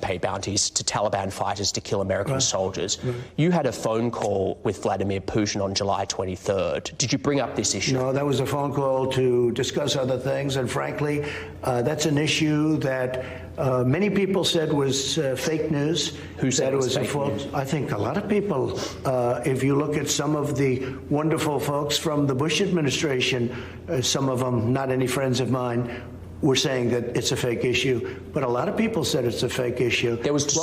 pay bounties to Taliban fighters to kill American soldiers. You had a phone call with Vladimir Putin on July 23rd. Did you bring up this issue? No, that was a phone call to discuss other things, and frankly, that's an issue that many people said was fake news. Who said it was fake news? I think a lot of people. If you look at some of the wonderful folks from the Bush administration, some of them not any friends of mine, were saying that it's a fake issue, but a lot of people said it's a fake issue.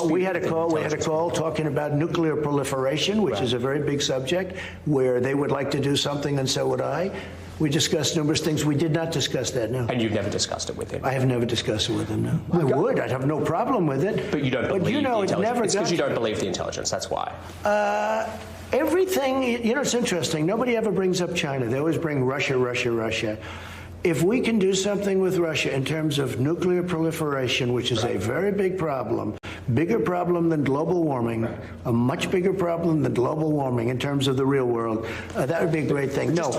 We had a call talking about nuclear proliferation, which is a very big subject, where they would like to do something, and so would I. We discussed numerous things. We did not discuss that, no. And you've never discussed it with him? I have never discussed it with him, no. I would. I'd have no problem with it. But you don't believe the intelligence. It's because you don't believe the intelligence, that's why. Everything, it's interesting. Nobody ever brings up China. They always bring Russia, Russia, Russia. If we can do something with Russia in terms of nuclear proliferation, which is a very big problem, bigger problem than global warming, a much bigger problem than global warming in terms of the real world, that would be a great thing. No,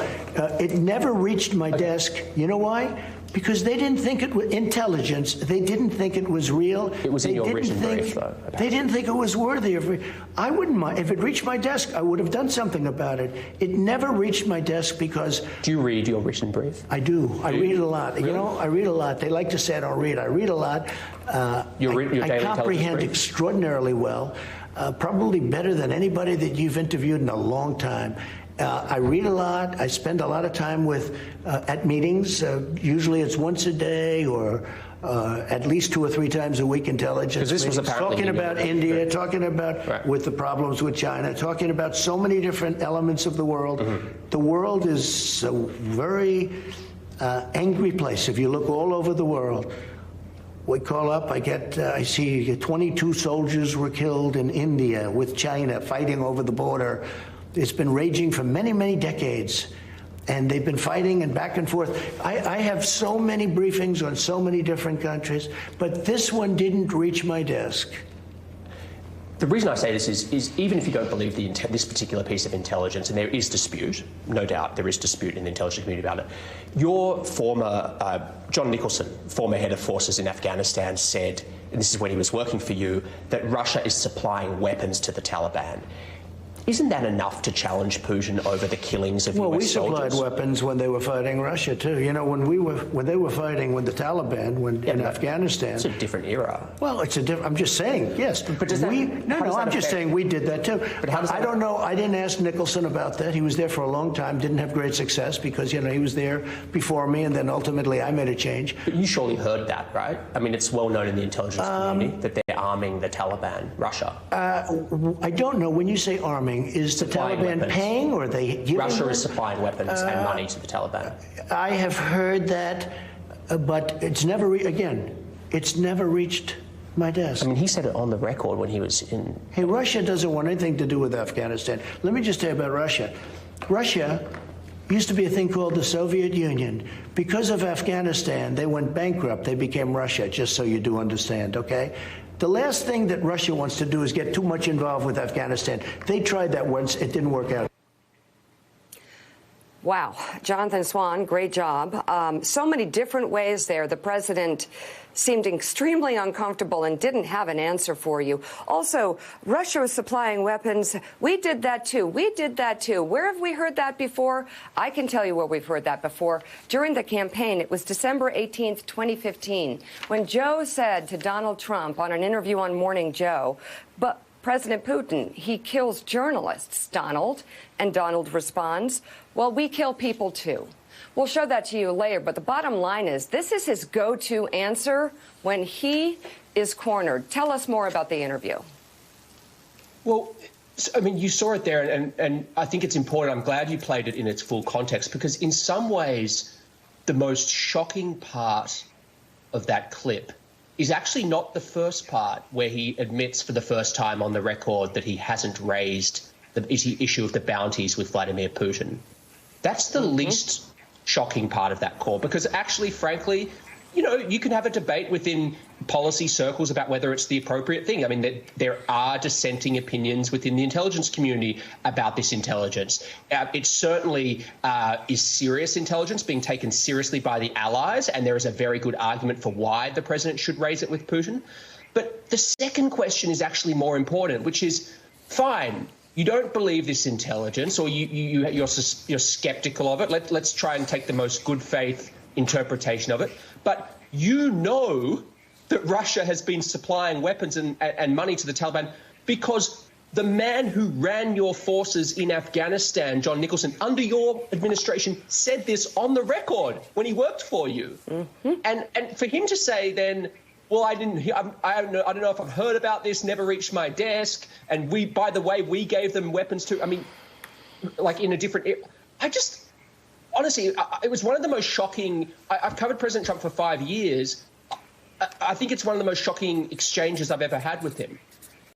it never reached my desk. You know why? Because they didn't think it was intelligence. They didn't think it was real. It was in your written brief, though. They didn't think it was worthy of. I wouldn't mind if it reached my desk. I would have done something about it. It never reached my desk because. Do you read your written brief? I do. I read a lot. Really? I read a lot. They like to say I don't read. I read a lot. I comprehend extraordinarily well, probably better than anybody that you've interviewed in a long time. I read a lot. I spend a lot of time at meetings. Usually it's once a day or at least 2 or 3 times a week intelligence. This was apparently talking about India, talking about with the problems with China, talking about so many different elements of the world. The world is a very angry place. If you look all over the world, we call up, I see 22 soldiers were killed in India with China fighting over the border. It's been raging for many, many decades, and they've been fighting and back and forth. I have so many briefings on so many different countries, but this one didn't reach my desk. The reason I say this is even if you don't believe this particular piece of intelligence, and there is dispute, no doubt there is dispute in the intelligence community about it, your former, John Nicholson, former head of forces in Afghanistan, said, and this is when he was working for you, that Russia is supplying weapons to the Taliban. Isn't that enough to challenge Putin over the killings of US soldiers? Well, we supplied weapons when they were fighting Russia too. You know, when they were fighting with the Taliban in Afghanistan. It's a different era. Well, it's a different. I'm just saying, yes. But does that? I'm just saying we did that too. But how does that I don't know. I didn't ask Nicholson about that. He was there for a long time. Didn't have great success because he was there before me, and then ultimately I made a change. But you surely heard that, right? I mean, it's well known in the intelligence community that they're arming the Taliban, Russia. I don't know. When you say arming, is the Taliban paying or are they giving Russia is supplying weapons and money to the Taliban. I have heard that, but it's never, it's never reached my desk. I mean, he said it on the record when he was in... Hey, Russia doesn't want anything to do with Afghanistan. Let me just tell you about Russia. Russia used to be a thing called the Soviet Union. Because of Afghanistan, they went bankrupt. They became Russia, just so you do understand, okay? The last thing that Russia wants to do is get too much involved with Afghanistan. They tried that once. It didn't work out. Wow. Jonathan Swan, great job. So many different ways there. The president seemed extremely uncomfortable and didn't have an answer for you. Also, Russia was supplying weapons. We did that too. We did that too. Where have we heard that before? I can tell you where we've heard that before. During the campaign, it was December 18th, 2015, when Joe said to Donald Trump on an interview on Morning Joe, but President Putin, he kills journalists, Donald. And Donald responds, well, we kill people too. We'll show that to you later, but the bottom line is this is his go-to answer when he is cornered. Tell us more about the interview. Well, I mean, you saw it there, and I think it's important. I'm glad you played it in its full context, because in some ways, the most shocking part of that clip is actually not the first part where he admits for the first time on the record that he hasn't raised the issue of the bounties with Vladimir Putin. That's the least shocking part of that call, because actually, frankly, you can have a debate within policy circles about whether it's the appropriate thing. I mean, there are dissenting opinions within the intelligence community about this intelligence. It certainly is serious intelligence being taken seriously by the allies, and there is a very good argument for why the president should raise it with Putin. But the second question is actually more important, which is, fine, you don't believe this intelligence, or you're skeptical of it. Let's try and take the most good faith interpretation of it. But you know that Russia has been supplying weapons and money to the Taliban because the man who ran your forces in Afghanistan, John Nicholson, under your administration, said this on the record when he worked for you. Mm-hmm. And for him to say then, well, I don't know if I've heard about this, never reached my desk, and by the way, we gave them weapons too. I mean, like in a different... Honestly, it was one of the most shocking... I've covered President Trump for 5 years. I think it's one of the most shocking exchanges I've ever had with him.